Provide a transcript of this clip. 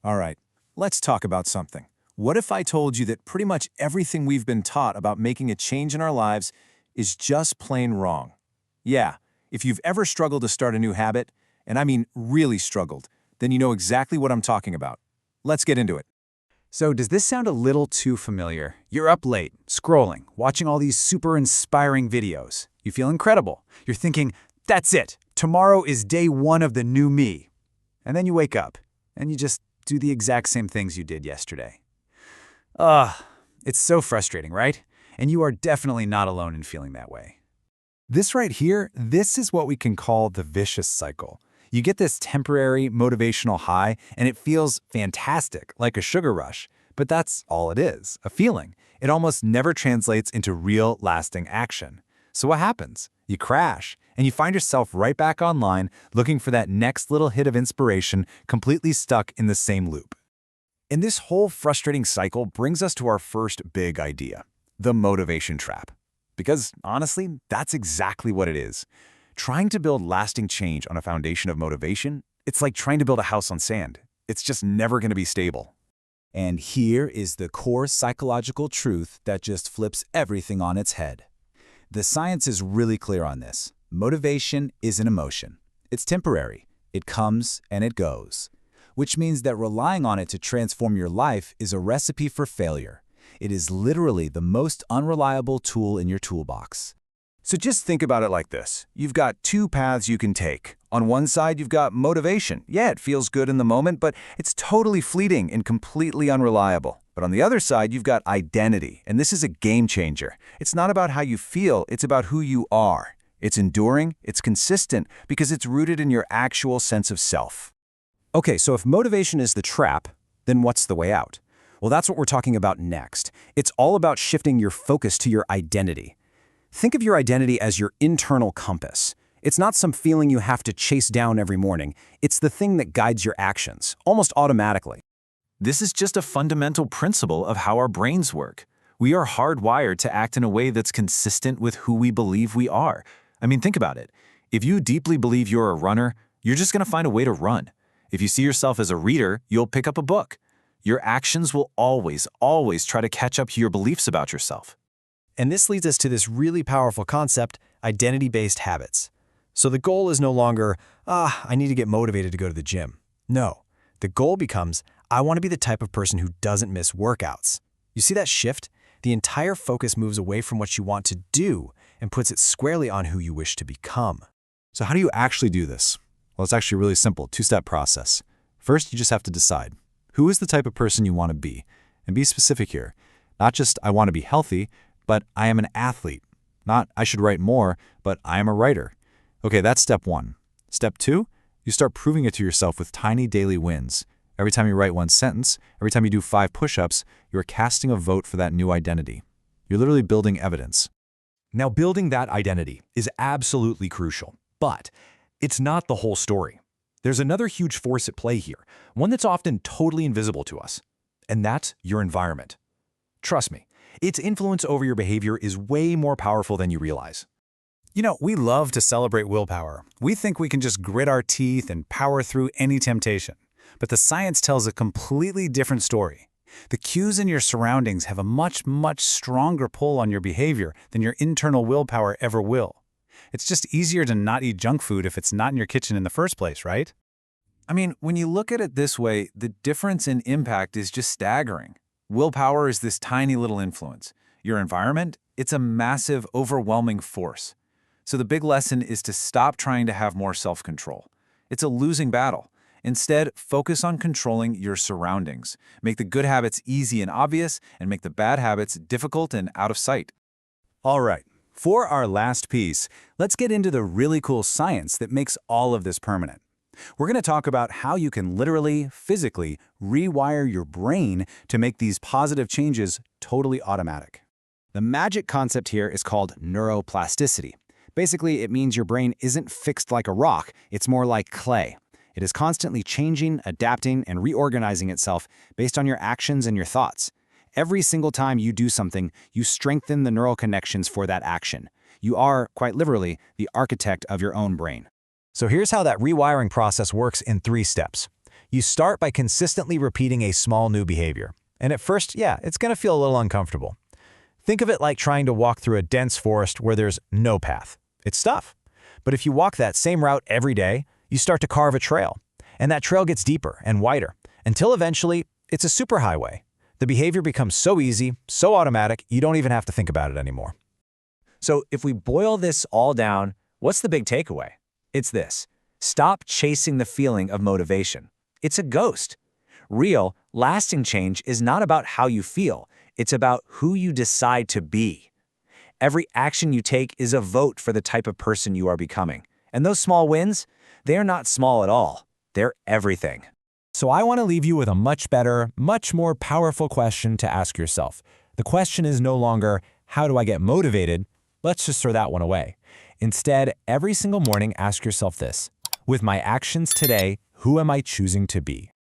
All right, let's talk about something. What if I told you that pretty much everything we've been taught about making a change in our lives is just plain wrong? Yeah, if you've ever struggled to start a new habit, and I mean really struggled, then you know exactly what I'm talking about. Let's get into it. So does this sound a little too familiar? You're up late, scrolling, watching all these super inspiring videos. You feel incredible. You're thinking, that's it. Tomorrow is day one of the new me. And then you wake up, and you just do the exact same things you did yesterday. It's so frustrating, right? And you are definitely not alone in feeling that way. This right here, this is what we can call the vicious cycle. You get this temporary motivational high, and it feels fantastic, like a sugar rush. But that's all it is, a feeling. It almost never translates into real, lasting action. So what happens? You crash, and you find yourself right back online looking for that next little hit of inspiration, completely stuck in the same loop. And this whole frustrating cycle brings us to our first big idea, the motivation trap. Because honestly, that's exactly what it is. Trying to build lasting change on a foundation of motivation, it's like trying to build a house on sand. It's just never going to be stable. And here is the core psychological truth that just flips everything on its head. The science is really clear on this. Motivation is an emotion. It's temporary. It comes and it goes. Which means that relying on it to transform your life is a recipe for failure. It is literally the most unreliable tool in your toolbox. So just think about it like this. You've got two paths you can take. On one side, you've got motivation. Yeah, it feels good in the moment, but it's totally fleeting and completely unreliable. But on the other side, you've got identity, and this is a game changer. It's not about how you feel, it's about who you are. It's enduring, it's consistent, because it's rooted in your actual sense of self. Okay, so if motivation is the trap, then what's the way out? Well, that's what we're talking about next. It's all about shifting your focus to your identity. Think of your identity as your internal compass. It's not some feeling you have to chase down every morning. It's the thing that guides your actions, almost automatically. This is just a fundamental principle of how our brains work. We are hardwired to act in a way that's consistent with who we believe we are. I mean, think about it. If you deeply believe you're a runner, you're just going to find a way to run. If you see yourself as a reader, you'll pick up a book. Your actions will always try to catch up to your beliefs about yourself. And this leads us to this really powerful concept, identity-based habits. So the goal is no longer, I need to get motivated to go to the gym. No, the goal becomes, I want to be the type of person who doesn't miss workouts. You see that shift? The entire focus moves away from what you want to do and puts it squarely on who you wish to become. So how do you actually do this? Well, it's actually really simple, two-step process. First, you just have to decide, who is the type of person you want to be? And be specific here. Not just, I want to be healthy, but I am an athlete. Not, I should write more, but I am a writer. Okay, that's step one. Step two, you start proving it to yourself with tiny daily wins. Every time you write one sentence, every time you do 5 push-ups, you're casting a vote for that new identity. You're literally building evidence. Now, building that identity is absolutely crucial, but it's not the whole story. There's another huge force at play here, one that's often totally invisible to us, and that's your environment. Trust me, its influence over your behavior is way more powerful than you realize. You know, we love to celebrate willpower. We think we can just grit our teeth and power through any temptation. But the science tells a completely different story. The cues in your surroundings have a much stronger pull on your behavior than your internal willpower ever will. It's just easier to not eat junk food if it's not in your kitchen in the first place, right? I mean, when you look at it this way, the difference in impact is just staggering. Willpower is this tiny little influence. Your environment, it's a massive, overwhelming force. So the big lesson is to stop trying to have more self-control. It's a losing battle. Instead, focus on controlling your surroundings. Make the good habits easy and obvious, and make the bad habits difficult and out of sight. All right, for our last piece, let's get into the really cool science that makes all of this permanent. We're going to talk about how you can literally, physically, rewire your brain to make these positive changes totally automatic. The magic concept here is called neuroplasticity. Basically, it means your brain isn't fixed like a rock, it's more like clay. It is constantly changing, adapting, and reorganizing itself based on your actions and your thoughts. Every single time you do something, you strengthen the neural connections for that action. You are, quite literally, the architect of your own brain. So here's how that rewiring process works in 3 steps. You start by consistently repeating a small new behavior. And at first, yeah, it's going to feel a little uncomfortable. Think of it like trying to walk through a dense forest where there's no path. It's tough. But if you walk that same route every day, you start to carve a trail. And that trail gets deeper and wider, until eventually, it's a superhighway. The behavior becomes so easy, so automatic, you don't even have to think about it anymore. So if we boil this all down, what's the big takeaway? It's this: stop chasing the feeling of motivation. It's a ghost. Real, lasting change is not about how you feel. It's about who you decide to be. Every action you take is a vote for the type of person you are becoming. And those small wins, they are not small at all. They're everything. So I want to leave you with a much better, much more powerful question to ask yourself. The question is no longer, how do I get motivated? Let's just throw that one away. Instead, every single morning, ask yourself this: with my actions today, who am I choosing to be?